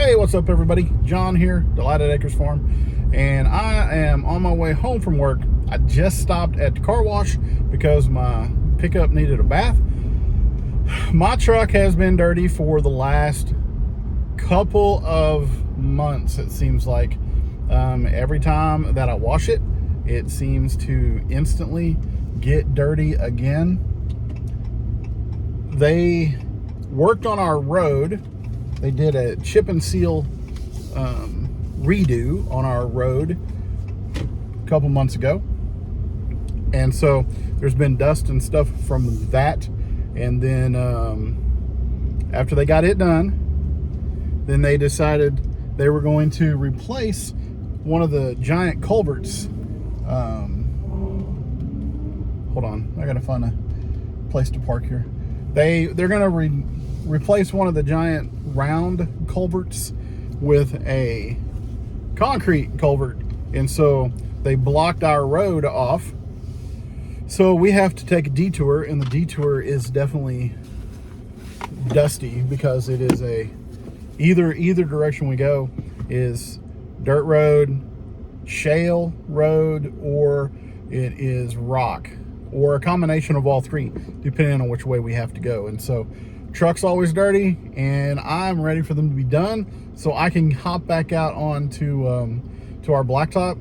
Hey, what's up everybody? John here, Delighted Acres Farm, and I am on my way home from work. I just stopped at the car wash because my pickup needed a bath. My truck has been dirty for the last couple of months, it seems like. Every time that I wash it, it seems to instantly get dirty again. They worked on our road. They did a chip and seal redo on our road a couple months ago. And so there's been dust and stuff from that. And then after they got it done, then they decided they were going to replace one of the giant culverts. Hold on, I gotta find a place to park here. They're gonna replace one of the giant round culverts with a concrete culvert, and so they blocked our road off, so we have to take a detour, and the detour is definitely dusty because it is either direction we go is dirt road, shale road, or it is rock, or a combination of all three, depending on which way we have to go. And so truck's always dirty, and I'm ready for them to be done so I can hop back out onto to our blacktop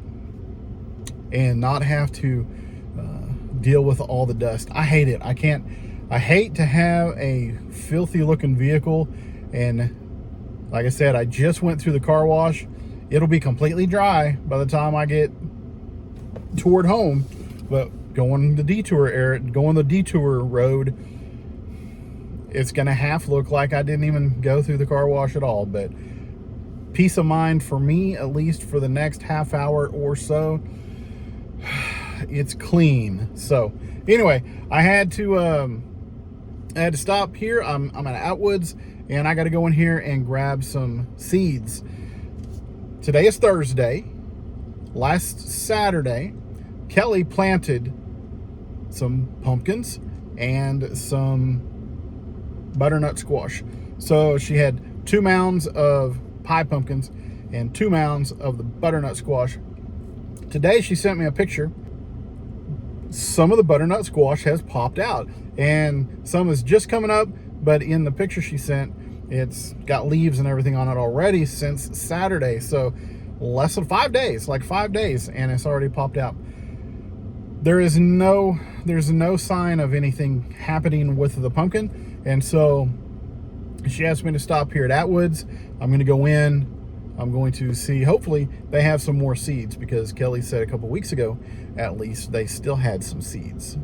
and not have to deal with all the dust. I hate it. I hate to have a filthy looking vehicle, and like I said, I just went through the car wash. It'll be completely dry by the time I get toward home, but going the detour road, it's gonna half look like I didn't even go through the car wash at all. But peace of mind for me, at least for the next half hour or so, it's clean. So anyway, I had to stop here. I'm at Atwood's, and I got to go in here and grab some seeds. Today is Thursday. Last Saturday, Kelly planted some pumpkins and some butternut squash. So she had 2 mounds of pie pumpkins and 2 mounds of the butternut squash. Today she sent me a picture. Some of the butternut squash has popped out, and some is just coming up, but in the picture she sent, it's got leaves and everything on it already since Saturday. So less than 5 days, like 5 days, and it's already popped out. There's no sign of anything happening with the pumpkin, and so she asked me to stop here at Atwood's. I'm going to go in. I'm going to see, hopefully they have some more seeds, because Kelly said a couple weeks ago at least they still had some seeds.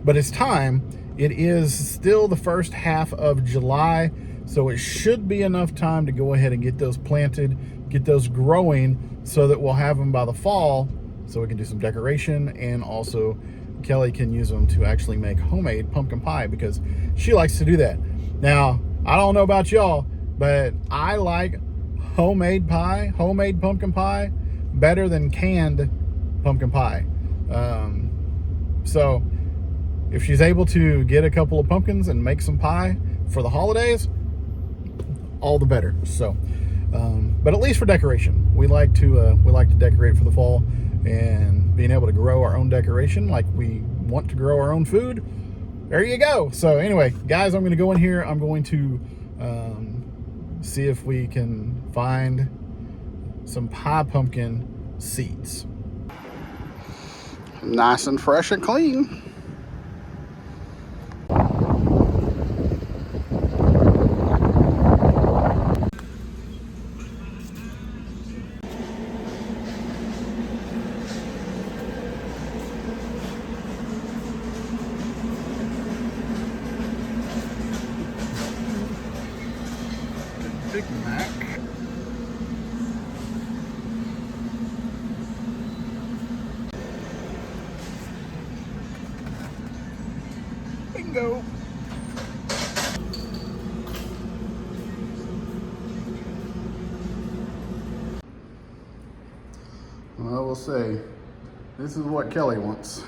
But it's time. It is still the first half of July, so it should be enough time to go ahead and get those planted, get those growing, so that we'll have them by the fall, so we can do some decoration, and also Kelly can use them to actually make homemade pumpkin pie, because she likes to do that. Now, I don't know about y'all, but I like homemade pie, homemade pumpkin pie, better than canned pumpkin pie. So if she's able to get a couple of pumpkins and make some pie for the holidays, all the better. So, but at least for decoration, we like to decorate for the fall, and being able to grow our own decoration like we want to grow our own food. There you go. So anyway, guys, I'm going to go in here. I'm going to see if we can find some pie pumpkin seeds. Nice and fresh and clean. Big Mac. Bingo. Well, we'll see. This is what Kelly wants.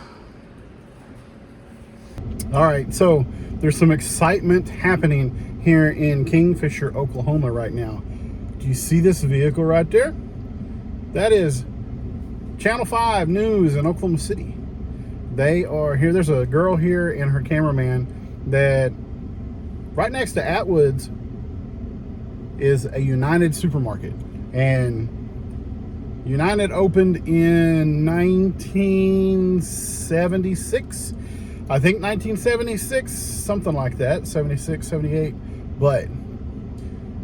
All right, so there's some excitement happening here in Kingfisher, Oklahoma right now. Do you see this vehicle right there? That is Channel 5 News in Oklahoma City. They are here. There's a girl here and her cameraman that right next to Atwood's is a United supermarket. And United opened in 1976. I think 1976, something like that, 76, 78. But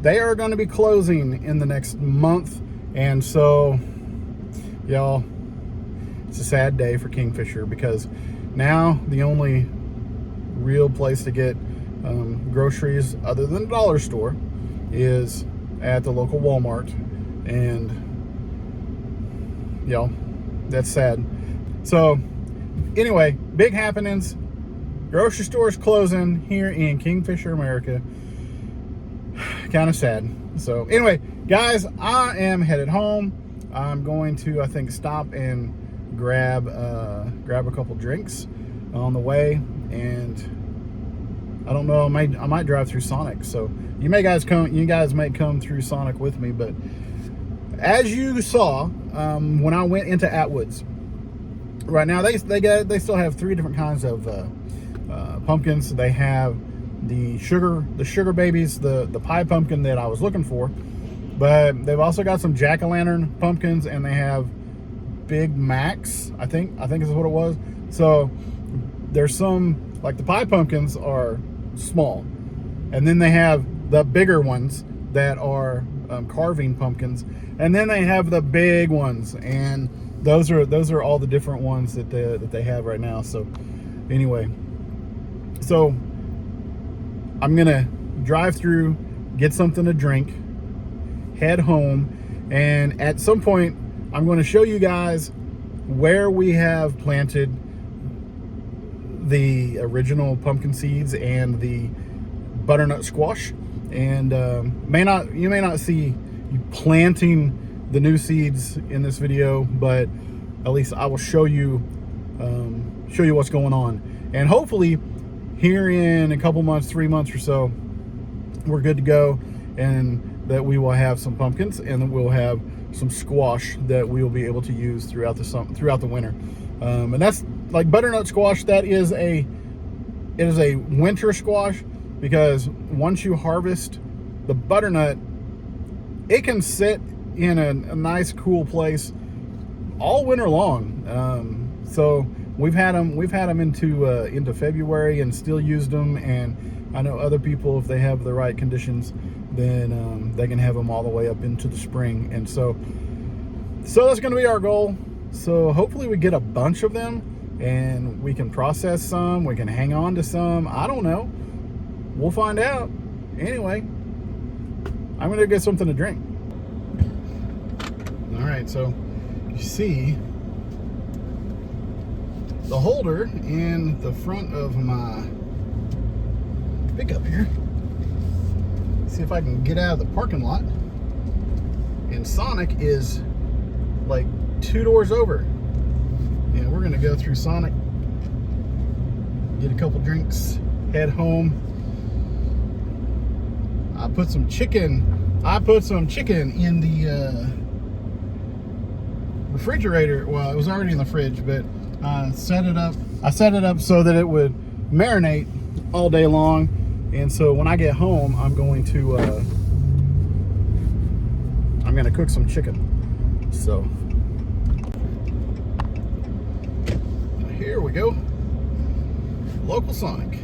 they are going to be closing in the next month. And so, y'all, it's a sad day for Kingfisher, because now the only real place to get groceries other than the dollar store is at the local Walmart. And, y'all, that's sad. So, anyway, big happenings. Grocery stores closing here in Kingfisher, America. Kind of sad. So anyway, guys, I am headed home. I'm going to, I think, stop and grab a couple drinks on the way, and I don't know, I might drive through Sonic. So you guys may come through Sonic with me. But as you saw, when I went into Atwood's, right now they still have 3 different kinds of pumpkins. They have the sugar babies, the pie pumpkin that I was looking for, but they've also got some jack-o'-lantern pumpkins, and they have Big Macs, I think is what it was. So there's some, like, the pie pumpkins are small, and then they have the bigger ones that are carving pumpkins, and then they have the big ones, and those are all the different ones that they have right now. So anyway, so I'm gonna drive through, get something to drink, head home, and at some point I'm going to show you guys where we have planted the original pumpkin seeds and the butternut squash. And you may not see planting the new seeds in this video, but at least I will show you what's going on. And hopefully here in a couple months, 3 months or so, we're good to go, and that we will have some pumpkins, and then we'll have some squash that we will be able to use throughout the winter. And that's like butternut squash. It is a winter squash, because once you harvest the butternut, it can sit in a nice cool place all winter long. So we've had them into February and still used them, and I know other people, if they have the right conditions, then they can have them all the way up into the spring. And so that's going to be our goal. So hopefully we get a bunch of them, and we can process some, we can hang on to some. I don't know, we'll find out. Anyway, I'm gonna get something to drink. All right, so you see the holder in the front of my pickup here. See if I can get out of the parking lot. And Sonic is like 2 doors over. And we're gonna go through Sonic, get a couple drinks, head home. I put some chicken in the refrigerator. Well, it was already in the fridge, but I set it up so that it would marinate all day long. And so when I get home, I'm going to cook some chicken. So here we go. Local Sonic.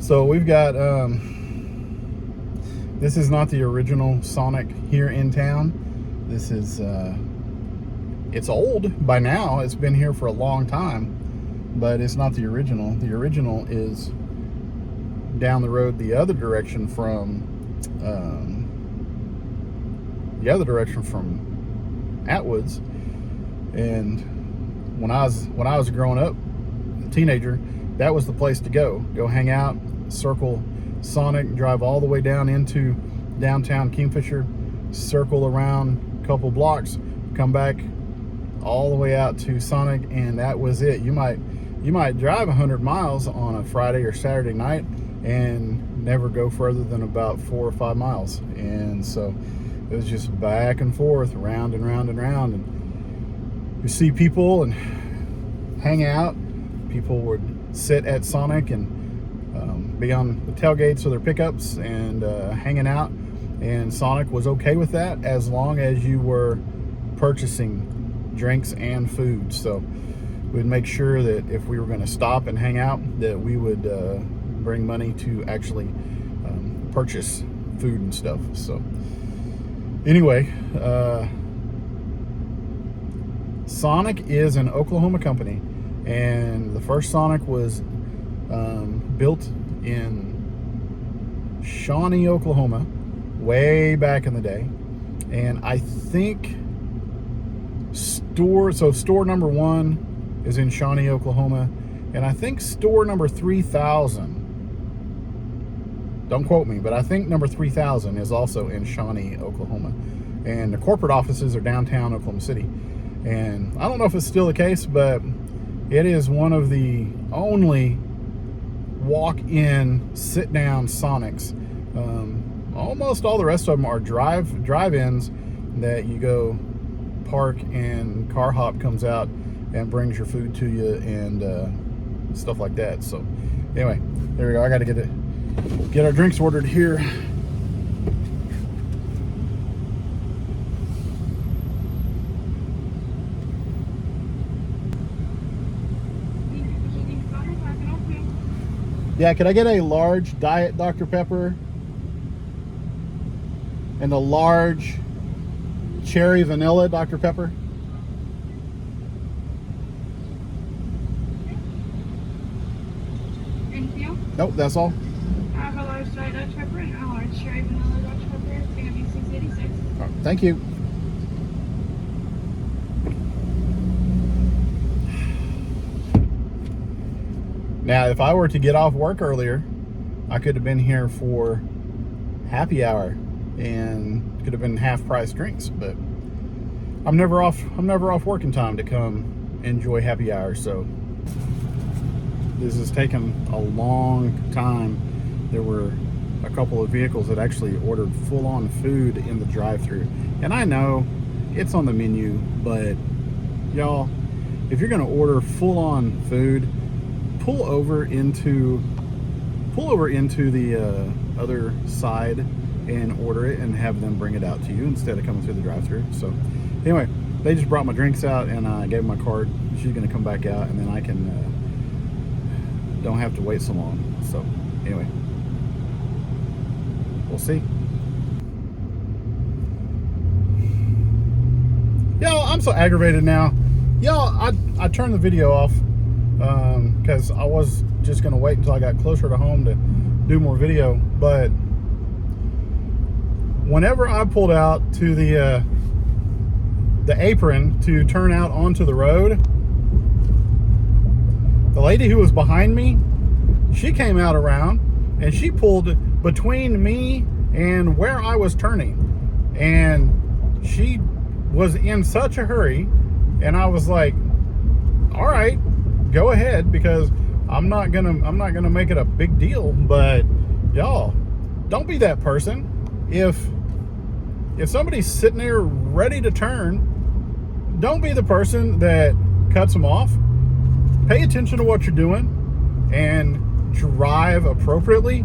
So we've got this is not the original Sonic here in town. This is it's old by now. It's been here for a long time, but it's not the original. The original is down the road the other direction from Atwood's. And when I was growing up, a teenager, that was the place to go hang out, circle Sonic, drive all the way down into downtown Kingfisher, circle around a couple blocks, come back all the way out to Sonic, and that was it. You might drive 100 miles on a Friday or Saturday night and never go further than about 4 or 5 miles. And so it was just back and forth, round and round and round. And you see people and hang out. People would sit at Sonic and be on the tailgates of their pickups and hanging out. And Sonic was okay with that as long as you were purchasing drinks and food. So we'd make sure that if we were going to stop and hang out, that we would bring money to actually purchase food and stuff. So anyway, Sonic is an Oklahoma company, and the first Sonic was built in Shawnee, Oklahoma, way back in the day. And I think store number 1 is in Shawnee, Oklahoma, and I think store number 3000, don't quote me, but I think number 3000 is also in Shawnee, Oklahoma. And the corporate offices are downtown Oklahoma City. And I don't know if it's still the case, but it is one of the only walk-in, sit-down Sonics. Almost all the rest of them are drive-ins that you go park and car hop comes out and brings your food to you and stuff like that. So anyway, there we go. I got to get our drinks ordered here. Yeah, could I get a large Diet Dr. Pepper and a large cherry vanilla Dr. Pepper? Anything else? Nope, that's all. I have a large Diet Dr. Pepper and a large cherry vanilla Dr. Pepper. It's going to be $6.86. All right, thank you. Now, if I were to get off work earlier, I could have been here for happy hour and could have been half price drinks, but I'm never off working time to come enjoy happy hour. So this has taken a long time. There were a couple of vehicles that actually ordered full-on food in the drive-thru, and I know it's on the menu, but y'all, if you're going to order full-on food, pull over into the other side and order it and have them bring it out to you instead of coming through the drive-thru. So anyway, they just brought my drinks out and I gave them my card. She's going to come back out and then I can don't have to wait so long. So anyway, we'll see. Yo, I'm so aggravated now. Yo, I turned the video off because I was just going to wait until I got closer to home to do more video. But whenever I pulled out to the apron to turn out onto the road, the lady who was behind me, she came out around and she pulled between me and where I was turning, and she was in such a hurry, and I was like, all right, go ahead, because I'm not gonna make it a big deal. But y'all, don't be that person. If somebody's sitting there ready to turn, don't be the person that cuts them off. Pay attention to what you're doing and drive appropriately.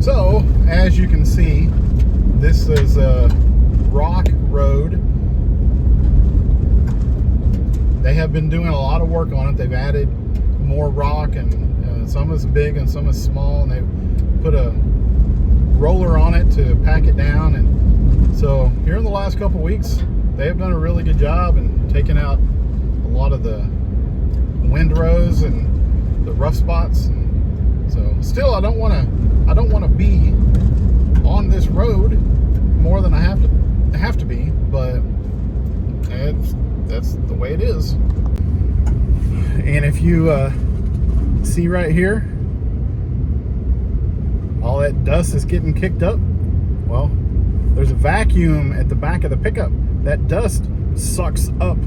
So, as you can see, this is a rock road. They have been doing a lot of work on it. They've added more rock, and some is big and some is small, and they've put a roller on it to pack it down. And so here in the last couple weeks, they have done a really good job and taken out a lot of the windrows and the rough spots. And so still, I don't want to be on this road more than I have to be, but that's the way it is. And if you see right here, all that dust is getting kicked up. Well, there's a vacuum at the back of the pickup. That dust sucks up.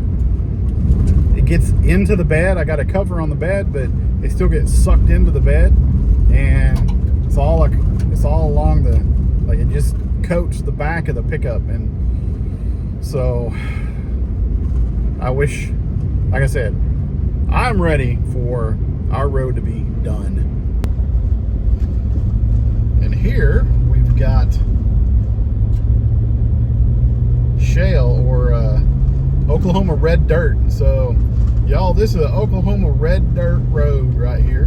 It gets into the bed. I got a cover on the bed, but it still gets sucked into the bed, and it's all along the, like, it just coats the back of the pickup. And so I wish, like I said, I'm ready for our road to be done. And here we've got shale, or Oklahoma red dirt. So y'all, this is an Oklahoma red dirt road right here,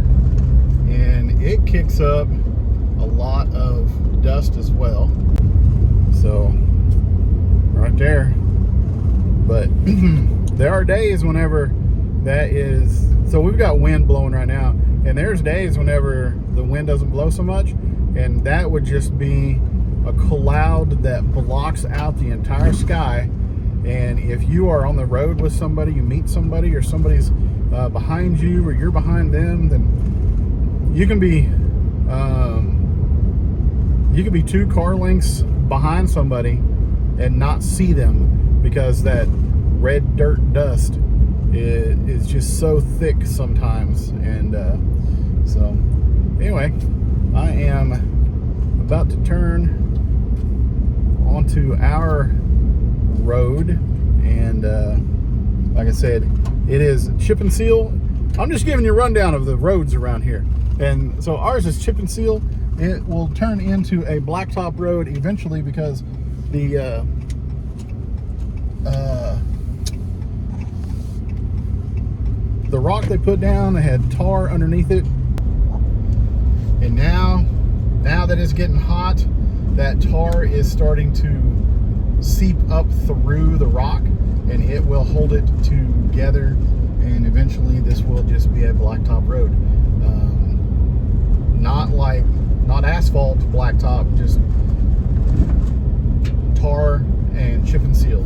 and it kicks up a lot of dust as well. So right there. But there are days whenever that is, so we've got wind blowing right now, and there's days whenever the wind doesn't blow so much, and that would just be a cloud that blocks out the entire sky. And if you are on the road with somebody, you meet somebody, or somebody's behind you, or you're behind them, then you can be 2 car lengths behind somebody and not see them, because that red dirt dust is just so thick sometimes. And so anyway, I am about to turn onto our road, and like I said, it is chip and seal. I'm just giving you a rundown of the roads around here. And so ours is chip and seal. It will turn into a blacktop road eventually, because the rock they put down, they had tar underneath it, and now that it's getting hot, that tar is starting to seep up through the rock, and it will hold it together, and eventually this will just be a blacktop road. Not asphalt blacktop, just tar and chip and seal.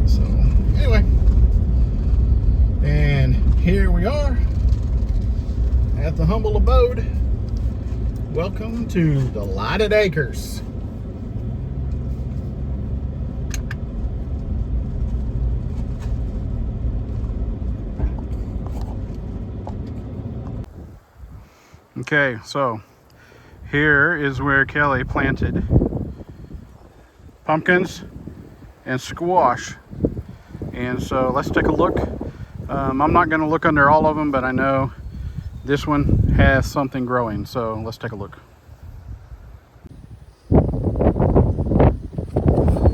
So anyway, and here we are at the humble abode. Welcome to the Lighted Acres. Okay, so here is where Kelly planted pumpkins and squash. And so let's take a look. I'm not going to look under all of them, but I know this one has something growing. So let's take a look.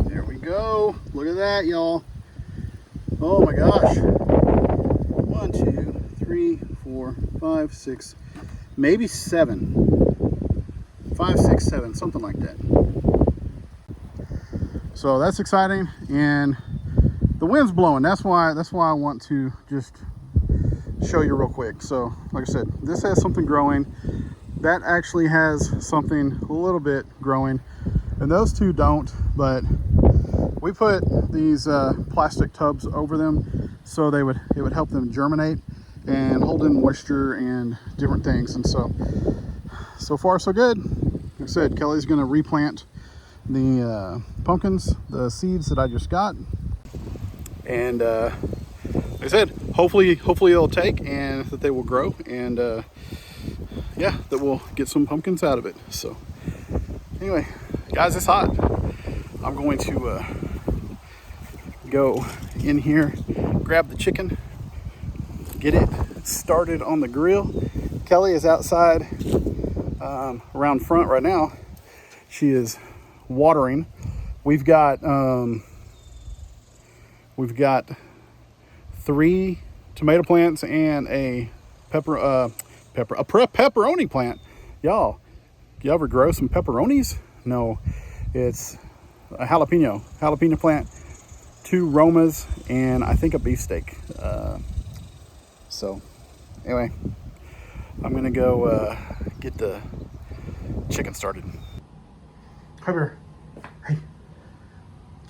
There we go. Look at that, y'all. Oh my gosh. 1, 2, 3, 4, 5, 6, maybe 7. 5, 6, 7, something like that. So that's exciting, and the wind's blowing. That's why I want to just show you real quick. So like I said, this has something growing. That actually has something a little bit growing, and those two don't. But we put these plastic tubs over them so it would help them germinate and hold in moisture and different things. And so far so good. Like I said, Kelly's gonna replant the pumpkins, the seeds that I just got, and like I said, hopefully it'll take, and that they will grow, and yeah, that we'll get some pumpkins out of it. So anyway, guys, it's hot. I'm going to go in here, grab the chicken, get it started on the grill. Kelly is outside around front right now. She is watering. We've got 3 tomato plants and a pepperoni plant. Y'all, you ever grow some pepperonis? No, it's a jalapeno plant, 2 Romas, and I think a beefsteak. So anyway, I'm gonna go get the chicken started. Hi, Bear. Hey, do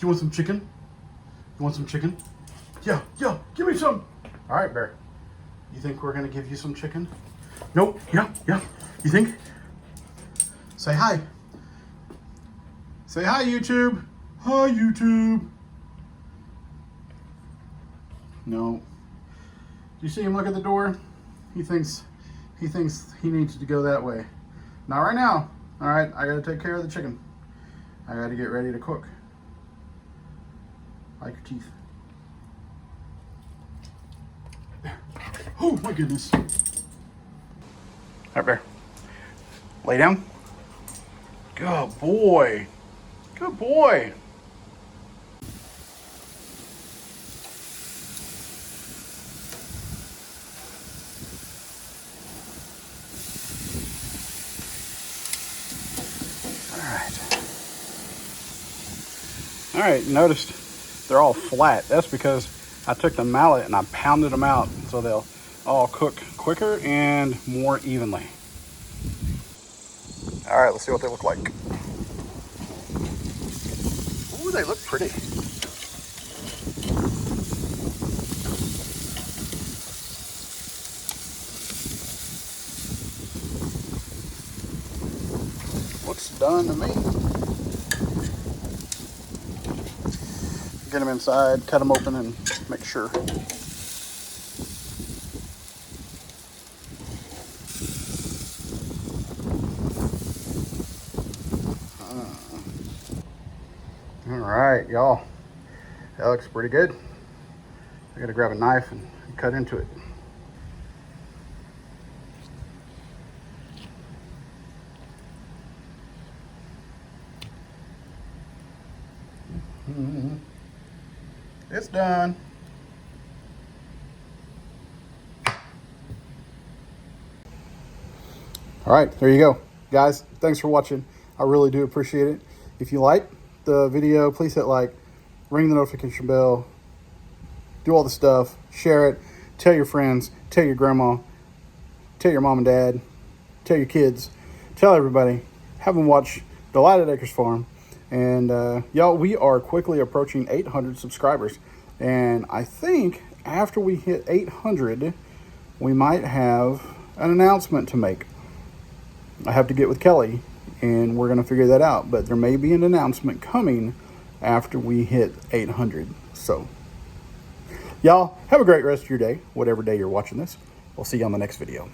you want some chicken? You want some chicken? Yeah, give me some. All right, Bear. You think we're gonna give you some chicken? Nope. Yeah. Yeah. You think? Say hi. Say hi, YouTube. Hi, YouTube. No. Do you see him look at the door? He thinks he needs to go that way. Not right now. All right, I gotta take care of the chicken. I gotta get ready to cook. Like your teeth. There. Oh my goodness. Up there. Lay down. Good boy. Good boy. All right, noticed they're all flat. That's because I took the mallet and I pounded them out so they'll all cook quicker and more evenly. All right, let's see what they look like. Ooh, they look pretty. Looks done to me. Get them inside, cut them open, and make sure. All right, y'all. That looks pretty good. I gotta grab a knife and cut into it. It's done. All right, there you go. Guys, thanks for watching. I really do appreciate it. If you like the video, please hit like, ring the notification bell, do all the stuff, share it, tell your friends, tell your grandma, tell your mom and dad, tell your kids, tell everybody. Have them watch Delighted Acres Farm. And y'all, we are quickly approaching 800 subscribers. And I think after we hit 800, we might have an announcement to make. I have to get with Kelly and we're going to figure that out. But there may be an announcement coming after we hit 800. So, y'all, have a great rest of your day, whatever day you're watching this. We'll see you on the next video.